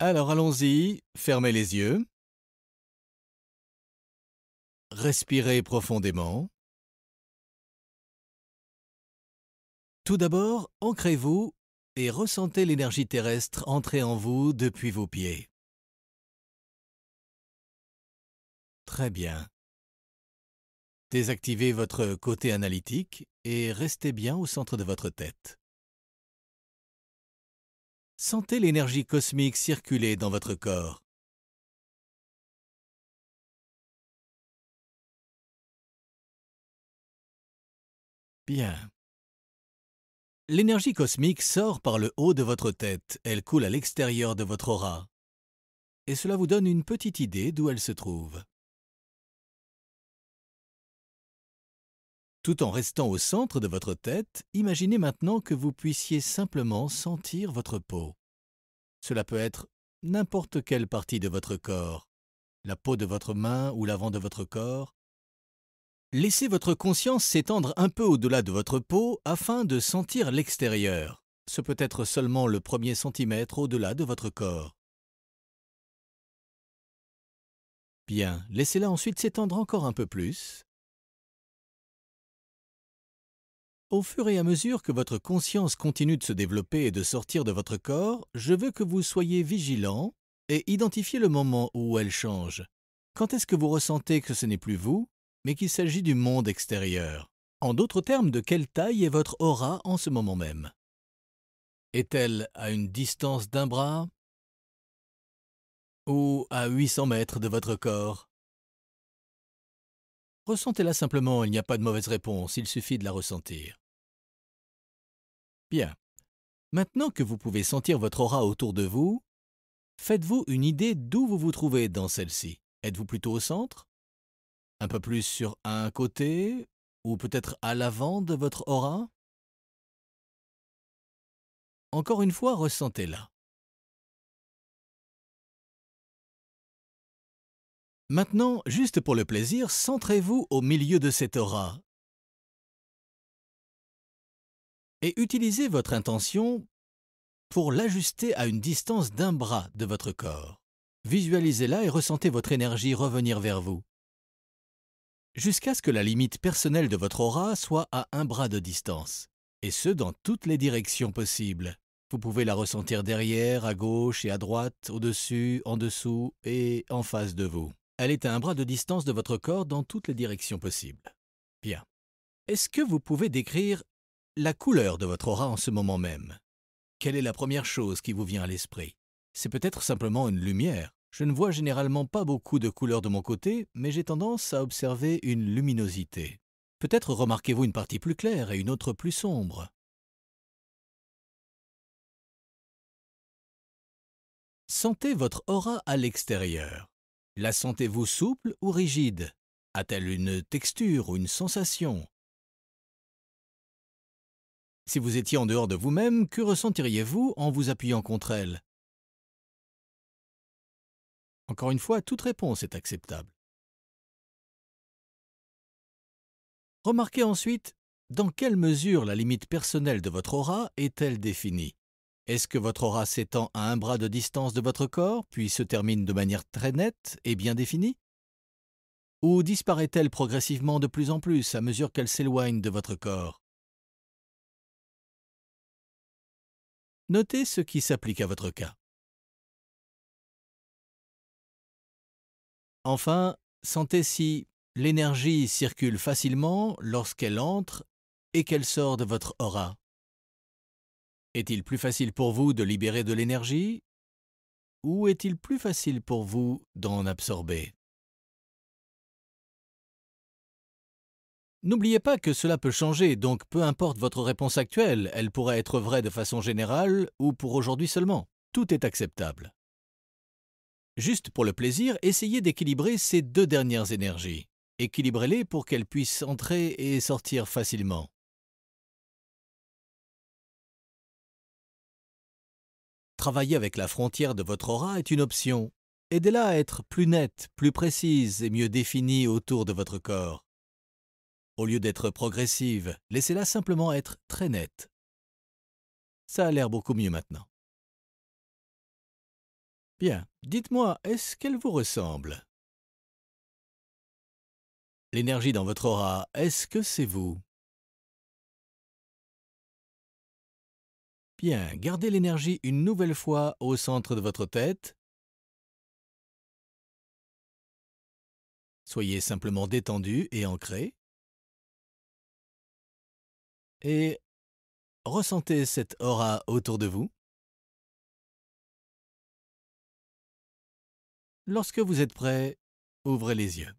Alors allons-y, fermez les yeux, respirez profondément. Tout d'abord, ancrez-vous et ressentez l'énergie terrestre entrer en vous depuis vos pieds. Très bien. Désactivez votre côté analytique et restez bien au centre de votre tête. Sentez l'énergie cosmique circuler dans votre corps. Bien. L'énergie cosmique sort par le haut de votre tête, elle coule à l'extérieur de votre aura. Et cela vous donne une petite idée d'où elle se trouve. Tout en restant au centre de votre tête, imaginez maintenant que vous puissiez simplement sentir votre peau. Cela peut être n'importe quelle partie de votre corps, la peau de votre main ou l'avant de votre corps. Laissez votre conscience s'étendre un peu au-delà de votre peau afin de sentir l'extérieur. Ce peut être seulement le premier centimètre au-delà de votre corps. Bien, laissez-la ensuite s'étendre encore un peu plus. Au fur et à mesure que votre conscience continue de se développer et de sortir de votre corps, je veux que vous soyez vigilant et identifiez le moment où elle change. Quand est-ce que vous ressentez que ce n'est plus vous, mais qu'il s'agit du monde extérieur? En d'autres termes, de quelle taille est votre aura en ce moment même? Est-elle à une distance d'un bras ou à 800 mètres de votre corps? Ressentez-la simplement, il n'y a pas de mauvaise réponse, il suffit de la ressentir. Bien. Maintenant que vous pouvez sentir votre aura autour de vous, faites-vous une idée d'où vous vous trouvez dans celle-ci. Êtes-vous plutôt au centre? Un peu plus sur un côté? Ou peut-être à l'avant de votre aura? Encore une fois, ressentez-la. Maintenant, juste pour le plaisir, centrez-vous au milieu de cette aura et utilisez votre intention pour l'ajuster à une distance d'un bras de votre corps. Visualisez-la et ressentez votre énergie revenir vers vous, jusqu'à ce que la limite personnelle de votre aura soit à un bras de distance, et ce dans toutes les directions possibles. Vous pouvez la ressentir derrière, à gauche et à droite, au-dessus, en dessous et en face de vous. Elle est à un bras de distance de votre corps dans toutes les directions possibles. Bien. Est-ce que vous pouvez décrire la couleur de votre aura en ce moment même? Quelle est la première chose qui vous vient à l'esprit? C'est peut-être simplement une lumière. Je ne vois généralement pas beaucoup de couleurs de mon côté, mais j'ai tendance à observer une luminosité. Peut-être remarquez-vous une partie plus claire et une autre plus sombre. Sentez votre aura à l'extérieur. La sentez-vous souple ou rigide? A-t-elle une texture ou une sensation? Si vous étiez en dehors de vous-même, que ressentiriez-vous en vous appuyant contre elle? Encore une fois, toute réponse est acceptable. Remarquez ensuite dans quelle mesure la limite personnelle de votre aura est-elle définie. Est-ce que votre aura s'étend à un bras de distance de votre corps, puis se termine de manière très nette et bien définie? Ou disparaît-elle progressivement de plus en plus à mesure qu'elle s'éloigne de votre corps? Notez ce qui s'applique à votre cas. Enfin, sentez si l'énergie circule facilement lorsqu'elle entre et qu'elle sort de votre aura. Est-il plus facile pour vous de libérer de l'énergie ou est-il plus facile pour vous d'en absorber? N'oubliez pas que cela peut changer, donc peu importe votre réponse actuelle, elle pourrait être vraie de façon générale ou pour aujourd'hui seulement. Tout est acceptable. Juste pour le plaisir, essayez d'équilibrer ces deux dernières énergies. Équilibrez-les pour qu'elles puissent entrer et sortir facilement. Travailler avec la frontière de votre aura est une option. Aidez-la à être plus nette, plus précise et mieux définie autour de votre corps. Au lieu d'être progressive, laissez-la simplement être très nette. Ça a l'air beaucoup mieux maintenant. Bien, dites-moi, est-ce qu'elle vous ressemble? L'énergie dans votre aura, est-ce que c'est vous? Bien, gardez l'énergie une nouvelle fois au centre de votre tête. Soyez simplement détendu et ancré. Et ressentez cette aura autour de vous. Lorsque vous êtes prêt, ouvrez les yeux.